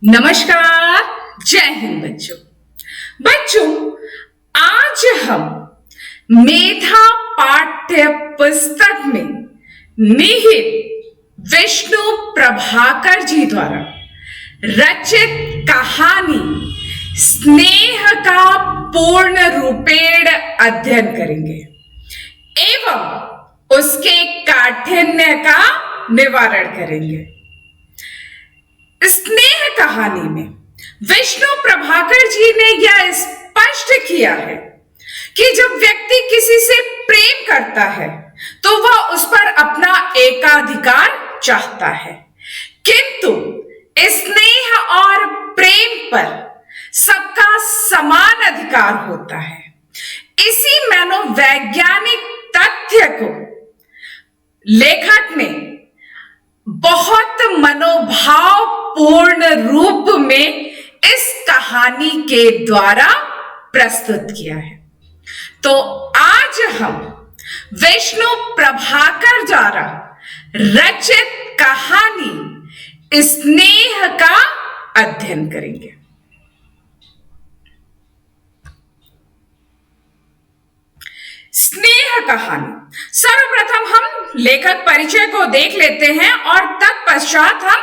नमस्कार। जय हिंद बच्चों। बच्चों, आज हम मेधा पाठ्य पुस्तक में निहित विष्णु प्रभाकर जी द्वारा रचित कहानी स्नेह का पूर्ण रूपेण अध्ययन करेंगे एवं उसके काठिन्य का निवारण करेंगे। स्नेह कहानी में विष्णु प्रभाकर जी ने यह स्पष्ट किया है कि जब व्यक्ति किसी से प्रेम करता है तो वह उस पर अपना एकाधिकार चाहता है, किंतु स्नेह और प्रेम पर सबका समान अधिकार होता है। इसी मनोवैज्ञानिक तथ्य को लेखक ने बहुत मनोभावपूर्ण रूप में इस कहानी के द्वारा प्रस्तुत किया है। तो आज हम विष्णु प्रभाकर द्वारा रचित कहानी स्नेह का अध्ययन करेंगे। स्नेह कहानी। सर्वप्रथम हम लेखक परिचय को देख लेते हैं और तत्पश्चात हम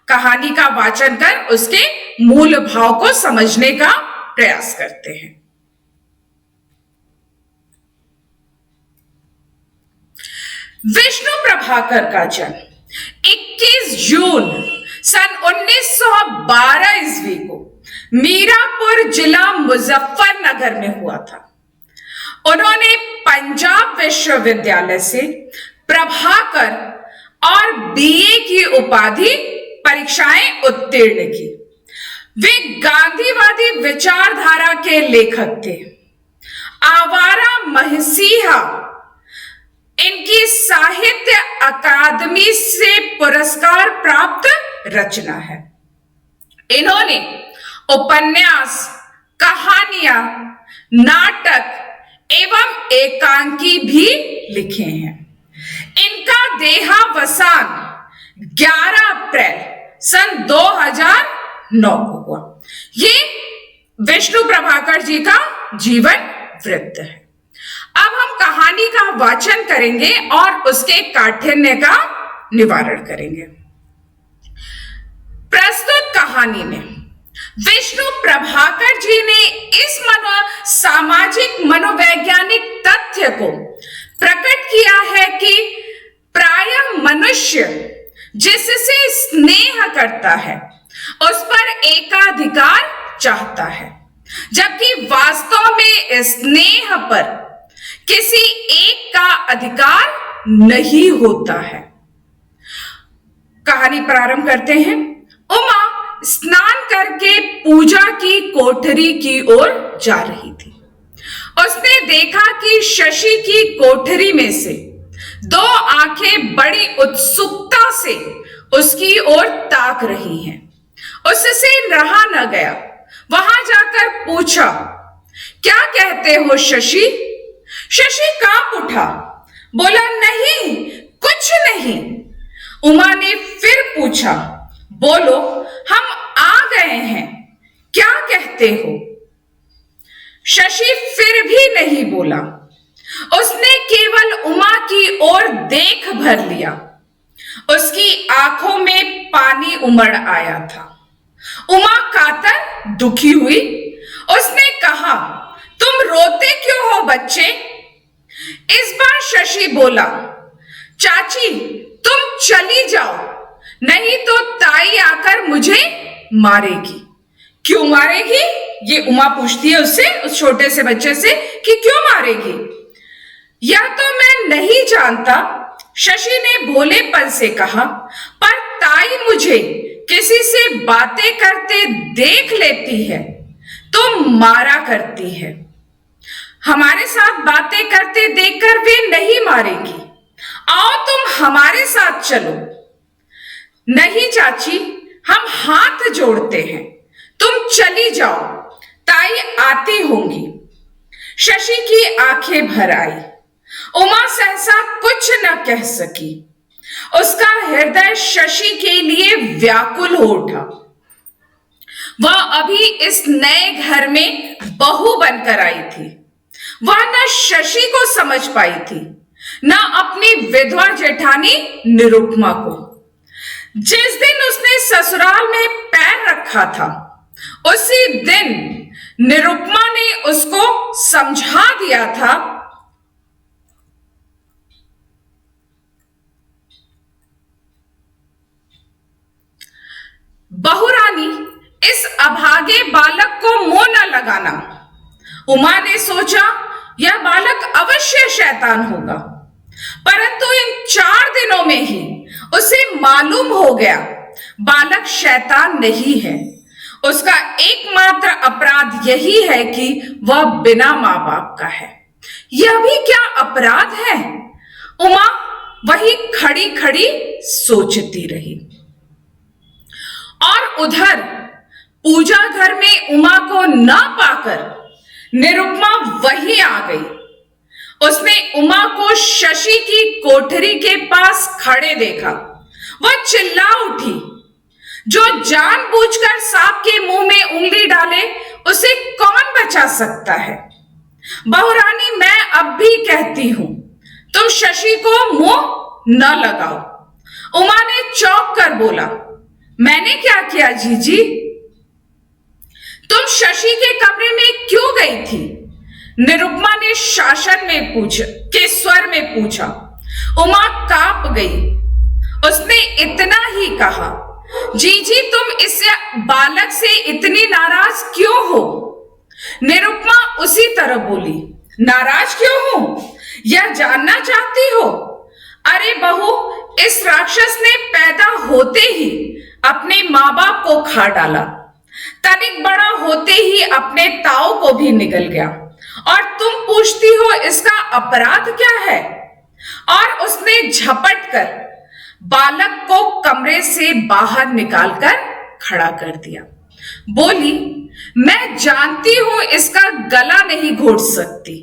कहानी का वाचन कर उसके मूल भाव को समझने का प्रयास करते हैं। विष्णु प्रभाकर का जन्म 21 जून सन 1912 ईस्वी को मीरापुर जिला मुजफ्फरनगर में हुआ था। उन्होंने पंजाब विश्वविद्यालय से प्रभाकर और बीए की उपाधि परीक्षाएं उत्तीर्ण की। वे गांधीवादी विचारधारा के लेखक थे। आवारा महसीहा इनकी साहित्य अकादमी से पुरस्कार प्राप्त रचना है। इन्होंने उपन्यास, कहानियां, नाटक एवं एकांकी भी लिखे हैं। इनका देहावसान 11 अप्रैल सन 2009 को हुआ। ये विष्णु प्रभाकर जी का जीवन वृत्त है। अब हम कहानी का वाचन करेंगे और उसके काठिन्य का निवारण करेंगे। प्रस्तुत कहानी में विष्णु प्रभाकर जी ने इस सामाजिक मनोवैज्ञानिक तथ्य को प्रकट किया है कि प्रायः मनुष्य जिससे स्नेह करता है उस पर एकाधिकार चाहता है, जबकि वास्तव में स्नेह पर किसी एक का अधिकार नहीं होता है। कहानी प्रारंभ करते हैं। उमा स्नान करके पूजा की कोठरी की ओर जा रही थी। उसने देखा कि शशि की कोठरी में से 2 आंखें बड़ी उत्सुकता से उसकी ओर ताक रही हैं। उससे रहा न गया, वहां जाकर पूछा, क्या कहते हो शशि? शशि कांप उठा, बोला, नहीं कुछ नहीं। उमा ने फिर पूछा, बोलो, हम आ गए हैं, क्या कहते हो? शशि फिर भी नहीं बोला। उसने केवल उमा की ओर देख भर लिया। उसकी आंखों में पानी उमड़ आया था। उमा कातर दुखी हुई। उसने कहा, तुम रोते क्यों हो बच्चे? इस बार शशि बोला, चाची तुम चली जाओ, नहीं तो ताई आकर मुझे मारेगी। क्यों मारेगी? ये उमा पूछती है उससे, उस छोटे से बच्चे से, कि क्यों मारेगी? यह तो मैं नहीं जानता, शशि ने भोलेपन से कहा, पर ताई मुझे किसी से बातें करते देख लेती है तो मारा करती है। हमारे साथ बातें करते देखकर वे नहीं मारेगी। आओ तुम हमारे साथ चलो। नहीं चाची, हम हाथ जोड़ते हैं, तुम चली जाओ, ताई आती होंगी। शशि की आंखें भर आई। उमा सहसा कुछ न कह सकी। उसका हृदय शशि के लिए व्याकुल हो उठा। वह अभी इस नए घर में बहू बनकर आई थी। वह न शशि को समझ पाई थी, न अपनी विधवा जेठानी निरुपमा को। जिस दिन उसने ससुराल में पैर रखा था, उसी दिन निरुपमा ने उसको समझा दिया था बहुरानी, इस अभागे बालक को मुंह न लगाना। उमा ने सोचा यह बालक अवश्य शैतान होगा, परंतु इन 4 दिनों में ही उसे मालूम हो गया बालक शैतान नहीं है। उसका एकमात्र अपराध यही है कि वह बिना मां बाप का है। यह भी क्या अपराध है? उमा वही खड़ी खड़ी सोचती रही। और उधर पूजा घर में उमा को न पाकर निरुपमा वहीं आ गई। उसने उमा को शशि की कोठरी के पास खड़े देखा। वह चिल्ला उठी, जो जानबूझकर सांप के मुंह में उंगली डाले उसे कौन बचा सकता है? बहुरानी, मैं अब भी कहती हूं, तुम शशि को मुंह न लगाओ। उमा ने चौंक कर बोला, मैंने क्या किया जीजी? तुम शशि के कमरे में क्यों गई थी? निरुपमा ने शासन में के स्वर में पूछा। उमा कांप गई। उसने इतना ही कहा, जीजी तुम इस बालक से इतनी नाराज क्यों हो? निरुपमा उसी तरह बोली, नाराज क्यों हूं? यह जानना चाहती हो? अरे बहू, इस राक्षस ने पैदा होते ही अपने मां बाप को खा डाला, तनिक बड़ा होते ही अपने ताऊ को भी निगल गया, और तुम पूछती हो इसका अपराध क्या है? और उसने झपट कर बालक को कमरे से बाहर निकालकर खड़ा कर दिया। बोली, मैं जानती हूं इसका गला नहीं घोट सकती,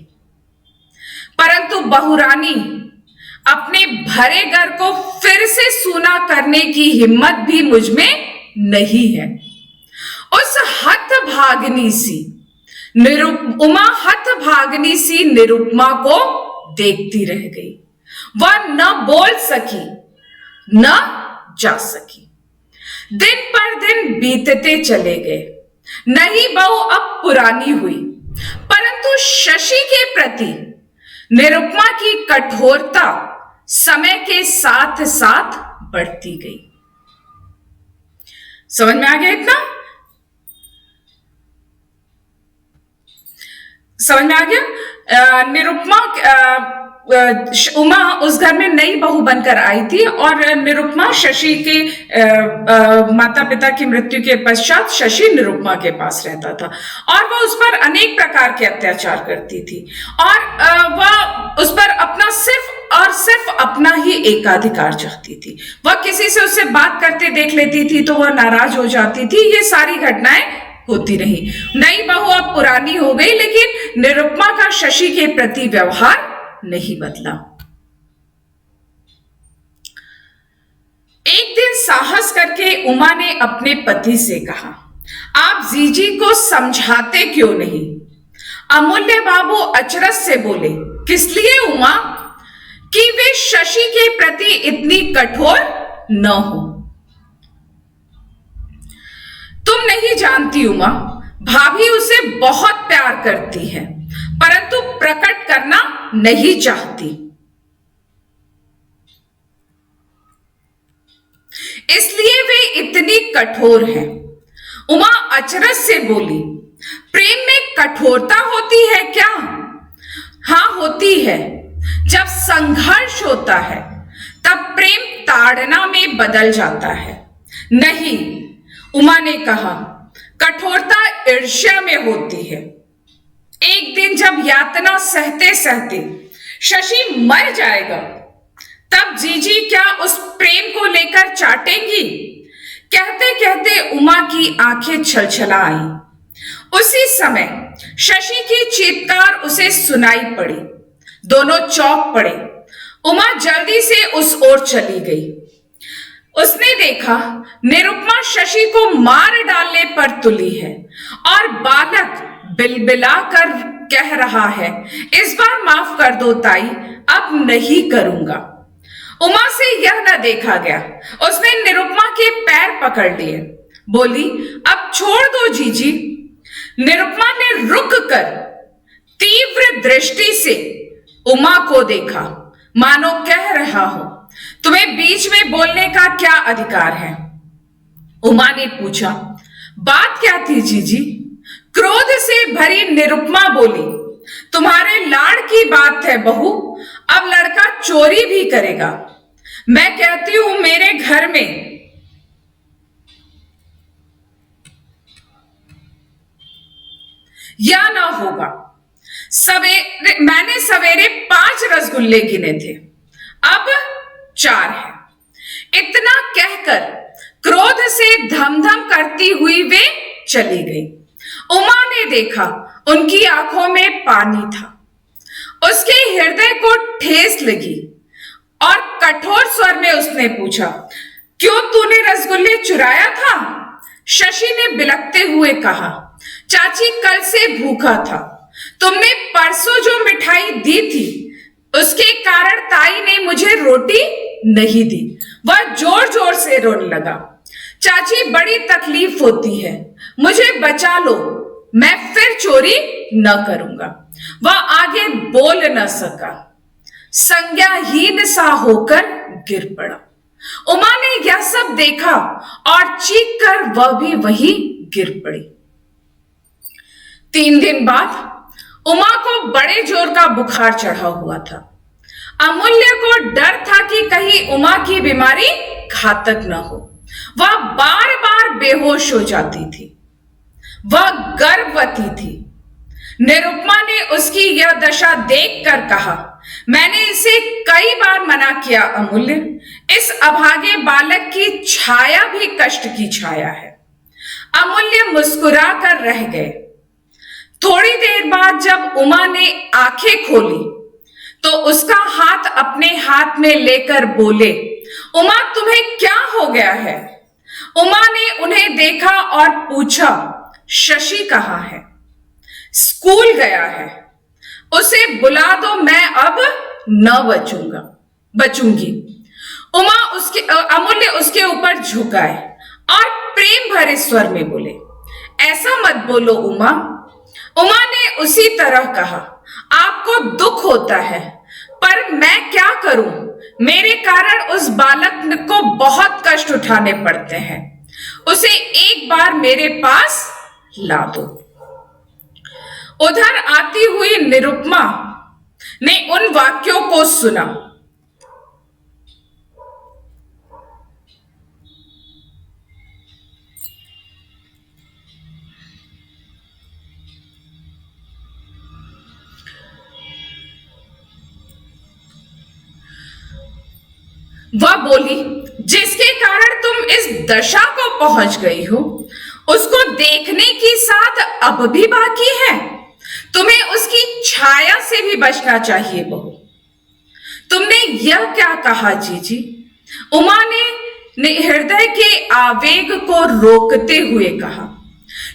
परंतु बहुरानी, अपने भरे घर को फिर से सूना करने की हिम्मत भी मुझ में नहीं है। उस हतभागिनी सी उमा हतभागिनी सी निरुपमा को देखती रह गई। वह न बोल सकी न जा सकी। दिन पर दिन बीतते चले गए। नहीं बहू अब पुरानी हुई, परंतु शशि के प्रति निरुपमा की कठोरता समय के साथ साथ बढ़ती गई। समझ में आ गया? इतना समझ में आ गया? निरुपमा उमा उस घर में नई बहू बनकर आई थी, और निरुपमा शशि के माता पिता की मृत्यु के पश्चात शशि निरुपमा के पास रहता था, और वह उस पर अनेक प्रकार के अत्याचार करती थी, और वह उस पर अपना सिर्फ और सिर्फ अपना ही एकाधिकार चाहती थी। वह किसी से उससे बात करते देख लेती थी तो वह नाराज हो जाती थी। ये सारी घटनाएं होती रही। नई बहू अब पुरानी हो गई, लेकिन निरुपमा का शशि के प्रति व्यवहार नहीं बदला। एक दिन साहस करके उमा ने अपने पति से कहा, आप जीजी को समझाते क्यों नहीं? अमूल्य बाबू अचरज से बोले, किस लिए उमा? कि वे शशि के प्रति इतनी कठोर न हो। तुम नहीं जानती उमा, भाभी उसे बहुत प्यार करती है, परंतु प्रकट करना नहीं चाहती, इसलिए वे इतनी कठोर हैं। उमा अचरज से बोली, प्रेम में कठोरता होती है क्या? हाँ होती है। जब संघर्ष होता है तब प्रेम ताड़ना में बदल जाता है। नहीं, उमा ने कहा, कठोरता ईर्ष्या में होती है। एक दिन जब यातना सहते सहते शशि मर जाएगा, तब जीजी क्या उस प्रेम को लेकर चाटेंगी? कहते कहते उमा की आंखें छलछला आई। उसी समय शशि की चीत्कार उसे सुनाई पड़ी। दोनों चौंक पड़े। उमा जल्दी से उस ओर चली गई। उसने देखा निरुपमा शशि को मार डालने पर तुली है और बालक बिलबिलाकर कह रहा है, इस बार माफ कर दो ताई, अब नहीं करूंगा। उमा से यह न देखा गया। उसने निरुपमा के पैर पकड़ लिए, बोली, अब छोड़ दो जीजी। निरुपमा ने रुक कर तीव्र दृष्टि से उमा को देखा, मानो कह रहा हो, तुम्हें बीच में बोलने का क्या अधिकार है? उमा ने पूछा, बात क्या थी जीजी? क्रोध से भरी निरुपमा बोली, तुम्हारे लाड़ की बात है बहू, अब लड़का चोरी भी करेगा। मैं कहती हूं मेरे घर में या ना होगा। मैंने सवेरे 5 रसगुल्ले गिने थे, अब 4 है। इतना कहकर क्रोध से धमधम करती हुई वे चली गई। उमा ने देखा उनकी आंखों में पानी था। उसके हृदय को ठेस लगी और कठोर स्वर में उसने पूछा, क्यों तूने रसगुल्ले चुराया था? शशि ने बिलखते हुए कहा, चाची कल से भूखा था, तुमने परसों जो मिठाई दी थी उसके कारण ताई ने मुझे रोटी नहीं दी। वह जोर जोर से रोने लगा। चाची बड़ी तकलीफ होती है, मुझे बचा लो, मैं फिर चोरी न करूंगा। वह आगे बोल न सका, संज्ञाहीन सा होकर गिर पड़ा। उमा ने यह सब देखा और चीख कर वह भी वही गिर पड़ी। 3 दिन बाद उमा को बड़े जोर का बुखार चढ़ा हुआ था। अमूल्य को डर था कि कहीं उमा की बीमारी घातक न हो। वह बार बार बेहोश हो जाती थी। वह गर्भवती थी। निरुपमा ने उसकी यह दशा देखकर कहा, मैंने इसे कई बार मना किया अमूल्य, इस अभागे बालक की छाया भी कष्ट की छाया है। अमूल्य मुस्कुरा कर रह गए। थोड़ी देर बाद जब उमा ने आंखें खोली तो उसका हाथ अपने हाथ में लेकर बोले, उमा तुम्हें क्या हो गया है? उमा ने उन्हें देखा और पूछा, शशि कहाँ है? स्कूल गया है, उसे बुला दो, मैं अब न बचूंगी। अमूल्य उसके ऊपर झुकाए और प्रेम भरे स्वर में बोले, ऐसा मत बोलो उमा। उमा ने उसी तरह कहा, आपको दुख होता है, पर मैं क्या करूं? मेरे कारण उस बालक को बहुत कष्ट उठाने पड़ते हैं। उसे एक बार मेरे पास ला दो। उधर आती हुई निरुपमा ने उन वाक्यों को सुना। वह बोली, जिसके कारण तुम इस दशा को पहुंच गई हो, उसको देखने की साथ अब भी बाकी है। तुम्हें उसकी छाया से भी बचना चाहिए बहू। तुमने यह क्या कहा जीजी? उमा ने हृदय के आवेग को रोकते हुए कहा,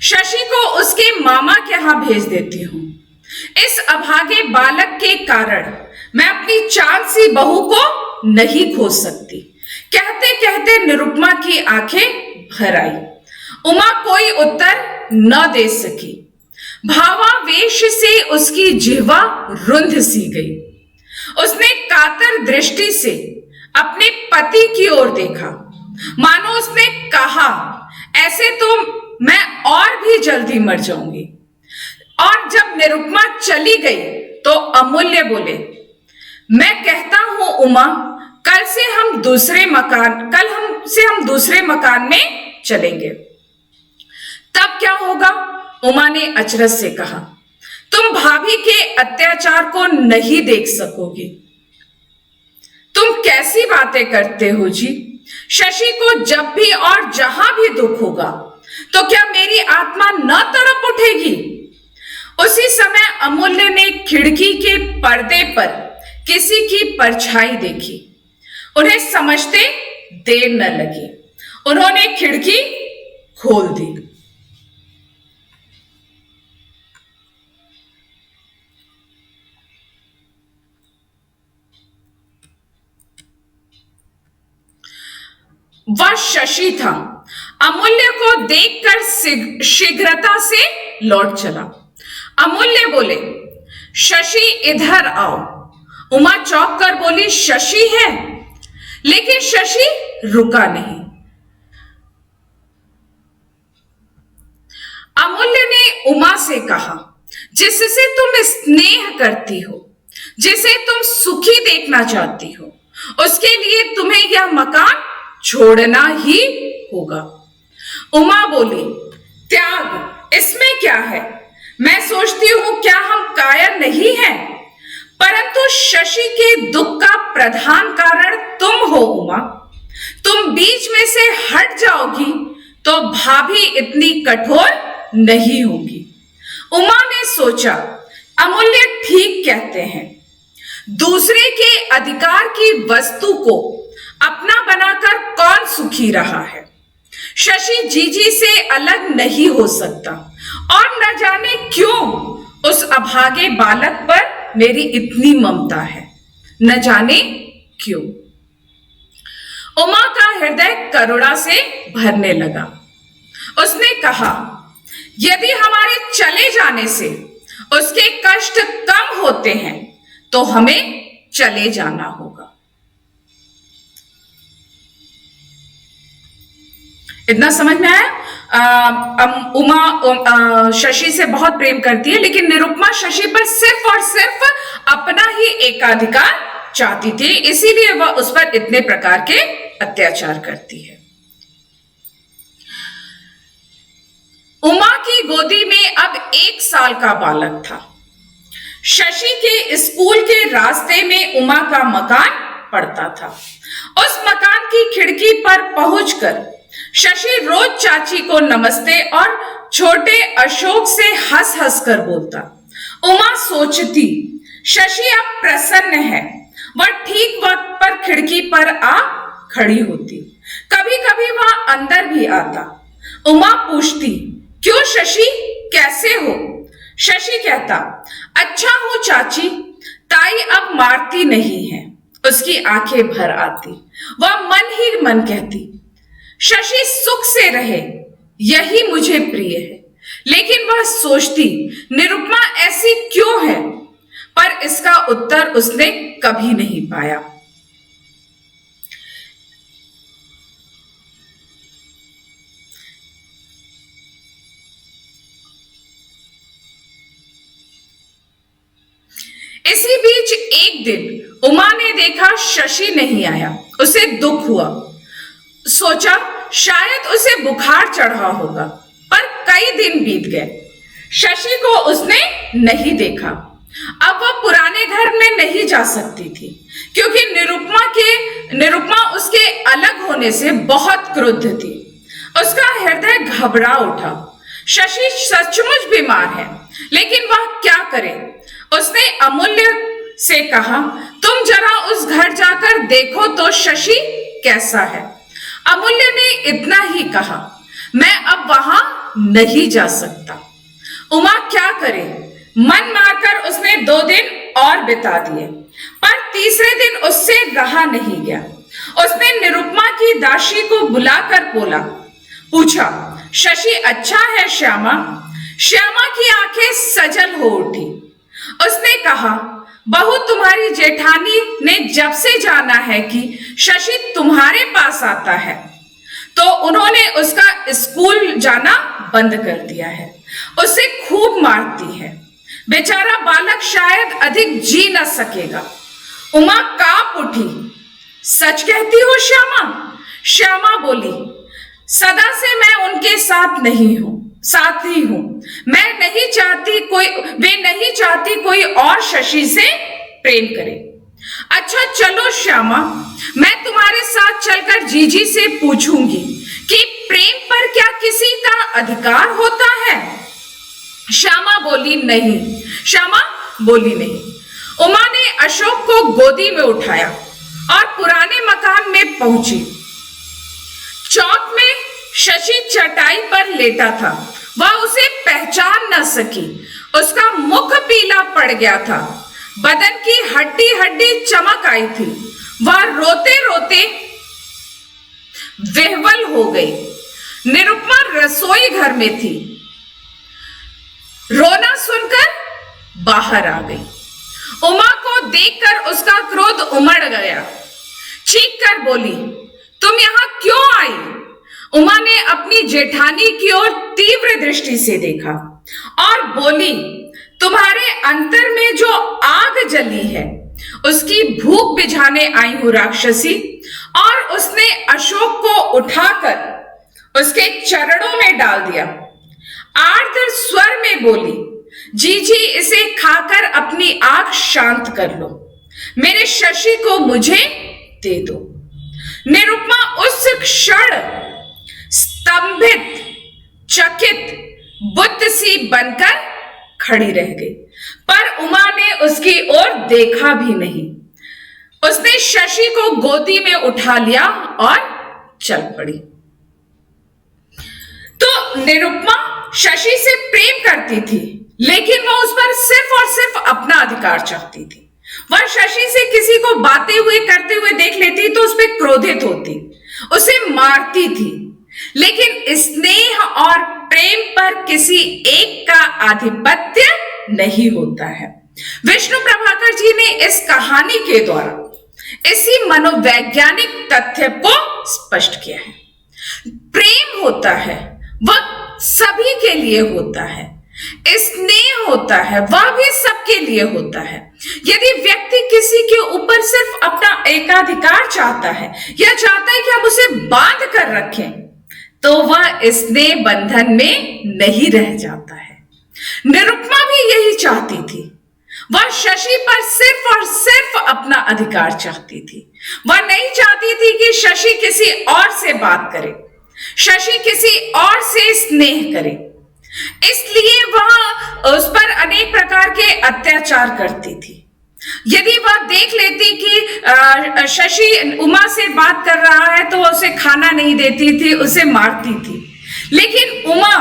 शशि को उसके मामा के यहां भेज देती हूं। इस अभागे बालक के कारण मैं अपनी चांद सी बहू को नहीं खोज सकती। कहते कहते निरुपमा की आंखें भर आई। उमा कोई उत्तर न दे सकी। भावावेश से उसकी जिह्वा रुंध सी गई। उसने कातर दृष्टि से अपने पति की ओर देखा, मानो उसने कहा, ऐसे तो मैं और भी जल्दी मर जाऊंगी। और जब निरुपमा चली गई तो अमूल्य बोले, मैं कहता हूं उमा, कल से हम दूसरे मकान में चलेंगे। तब क्या होगा? उमा ने अचरज से कहा, तुम भाभी के अत्याचार को नहीं देख सकोगी। तुम कैसी बातें करते हो जी? शशि को जब भी और जहां भी दुख होगा तो क्या मेरी आत्मा न तड़प उठेगी? उसी समय अमूल्य ने खिड़की के पर्दे पर किसी की परछाई देखी। उन्हें समझते देर न लगी। उन्होंने खिड़की खोल दी। वह शशि था। अमूल्य को देखकर शीघ्रता से लौट चला। अमूल्य बोले, शशि इधर आओ। उमा चौंक कर बोली, शशि है? लेकिन शशि रुका नहीं। अमूल्य ने उमा से कहा, जिससे तुम स्नेह करती हो, जिसे तुम सुखी देखना चाहती हो, उसके लिए तुम्हें यह मकान छोड़ना ही होगा। उमा बोली, त्याग, इसमें क्या है? मैं सोचती हूं क्या हम कायर नहीं हैं? परंतु शशि के दुख का प्रधान कारण तुम हो उमा। तुम बीच में से हट जाओगी तो भाभी इतनी कठोर नहीं होगी। उमा ने सोचा, अमूल्य ठीक कहते हैं। दूसरे के अधिकार की वस्तु को अपना बनाकर कौन सुखी रहा है? शशि जीजी से अलग नहीं हो सकता और न जाने क्यों उस अभागे बालक पर मेरी इतनी ममता है, न जाने क्यों। उमा का हृदय करुणा से भरने लगा। उसने कहा, यदि हमारे चले जाने से उसके कष्ट कम होते हैं तो हमें चले जाना होगा। इतना समझ में आया? उमा शशि से बहुत प्रेम करती है, लेकिन निरुपमा शशि पर सिर्फ और सिर्फ अपना ही एकाधिकार चाहती थी, इसीलिए वह उस पर इतने प्रकार के अत्याचार करती है। उमा की गोदी में अब 1 साल का बालक था। शशि के स्कूल के रास्ते में उमा का मकान पड़ता था। उस मकान की खिड़की पर पहुंचकर शशि रोज चाची को नमस्ते और छोटे अशोक से हंस हंस कर बोलता। उमा सोचती, शशि अब प्रसन्न है। वह ठीक वक्त पर खिड़की पर आ खड़ी होती। कभी कभी वह अंदर भी आता। उमा पूछती, क्यों शशि, कैसे हो? शशि कहता, अच्छा हूं चाची, ताई अब मारती नहीं है। उसकी आंखें भर आती। वह मन ही मन कहती, शशि सुख से रहे, यही मुझे प्रिय है। लेकिन वह सोचती, निरुपमा ऐसी क्यों है? पर इसका उत्तर उसने कभी नहीं पाया। इसी बीच एक दिन उमा ने देखा शशि नहीं आया। उसे दुख हुआ। सोचा शायद उसे बुखार चढ़ा होगा, पर कई दिन बीत गए। शशि को उसने नहीं देखा। अब वह पुराने घर में नहीं जा सकती थी, क्योंकि निरुपमा उसके अलग होने से बहुत क्रुद्ध थी। उसका हृदय घबरा उठा। शशि सचमुच बीमार है, लेकिन वह क्या करे? उसने अमूल्य से कहा, तुम जरा उस घर जाकर देखो तो शशि कैसा है। अमूल्य ने इतना ही कहा, मैं अब वहां नहीं जा सकता। उमा क्या करे? मन मारकर उसने 2 दिन और बिता दिए, पर तीसरे दिन उससे रहा नहीं गया। उसने निरुपमा की दासी को बुलाकर पूछा, शशि अच्छा है श्यामा? श्यामा की आंखें सजल हो उठी। उसने कहा, बहू, तुम्हारी जेठानी ने जब से जाना है कि शशि तुम्हारे पास आता है, तो उन्होंने उसका स्कूल जाना बंद कर दिया है। उसे खूब मारती है। बेचारा बालक शायद अधिक जी न सकेगा। उमा कांप उठी। सच कहती हो श्यामा? श्यामा बोली, सदा से मैं उनके साथ ही हूं। वे नहीं चाहती कोई और शशि से प्रेम करे। अच्छा चलो श्यामा, मैं तुम्हारे साथ चलकर जीजी से पूछूंगी कि प्रेम पर क्या किसी का अधिकार होता है। श्यामा बोली नहीं। उमा ने अशोक को गोदी में उठाया और पुराने मकान में पहुंची। चौक में शशि चटाई पर लेटा था। वह उसे पहचान न सकी। उसका मुख पीला पड़ गया था, बदन की हड्डी हड्डी चमक आई थी। वह रोते रोते विह्वल हो गई। निरुपमा रसोई घर में थी। रोना सुनकर बाहर आ गई। उमा को देखकर उसका क्रोध उमड़ गया। चीख कर बोली, तुम यहां क्यों आई? उमा ने अपनी जेठानी की ओर तीव्र दृष्टि से देखा और बोली, तुम्हारे अंतर में जो आग जली है उसकी भूख बुझाने आई हूं राक्षसी। और उसने अशोक को उठाकर उसके चरणों में डाल दिया। आर्द्र स्वर में बोली, जी इसे खाकर अपनी आग शांत कर लो। मेरे शशि को मुझे दे दो। निरुपमा उस क्षण स्तंभित, चकित, बुद्ध सी बनकर खड़ी रह गई, पर उमा ने उसकी ओर देखा भी नहीं। उसने शशि को गोदी में उठा लिया और चल पड़ी। तो निरुपमा शशि से प्रेम करती थी, लेकिन वह उस पर सिर्फ और सिर्फ अपना अधिकार चाहती थी। वह शशि से किसी को बातें हुए करते हुए देख लेती तो उस पर क्रोधित होती, उसे मारती थी। लेकिन स्नेह और प्रेम पर किसी एक का आधिपत्य नहीं होता है। विष्णु प्रभाकर जी ने इस कहानी के द्वारा इसी मनोवैज्ञानिक तथ्य को स्पष्ट किया है। प्रेम होता है वह सभी के लिए होता है। स्नेह होता है वह भी सबके लिए होता है। यदि व्यक्ति किसी के ऊपर सिर्फ अपना एकाधिकार चाहता है या चाहता है कि हम उसे बांध कर रखें, तो वह स्नेह बंधन में नहीं रह जाता है। निरुपमा भी यही चाहती थी। वह शशि पर सिर्फ और सिर्फ अपना अधिकार चाहती थी। वह नहीं चाहती थी कि शशि किसी और से बात करे, शशि किसी और से स्नेह करे। इसलिए वह उस पर अनेक प्रकार के अत्याचार करती थी। यदि वह देख लेती कि शशि उमा से बात कर रहा है तो उसे खाना नहीं देती थी, उसे मारती थी। लेकिन उमा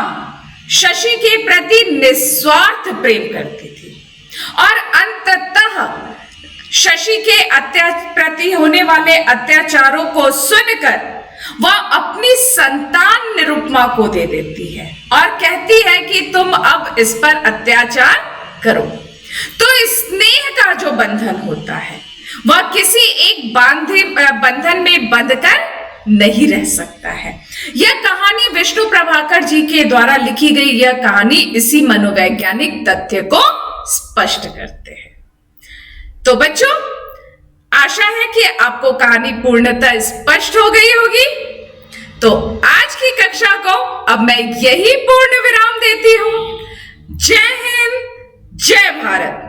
शशि के प्रति निस्वार्थ प्रेम करती थी और अंततः शशि के प्रति होने वाले अत्याचारों को सुनकर वह अपनी संतान निरुपमा को दे देती है और कहती है कि तुम अब इस पर अत्याचार करो। तो स्नेह का जो बंधन होता है वह किसी एक बंधन में बंधकर नहीं रह सकता है। यह कहानी विष्णु प्रभाकर जी के द्वारा लिखी गई यह कहानी इसी मनोवैज्ञानिक तथ्य को स्पष्ट करते हैं। तो बच्चों, आशा है कि आपको कहानी पूर्णतः स्पष्ट हो गई होगी। तो आज की कक्षा को अब मैं यही पूर्ण विराम देती हूं। जय हिंद, जय भारत।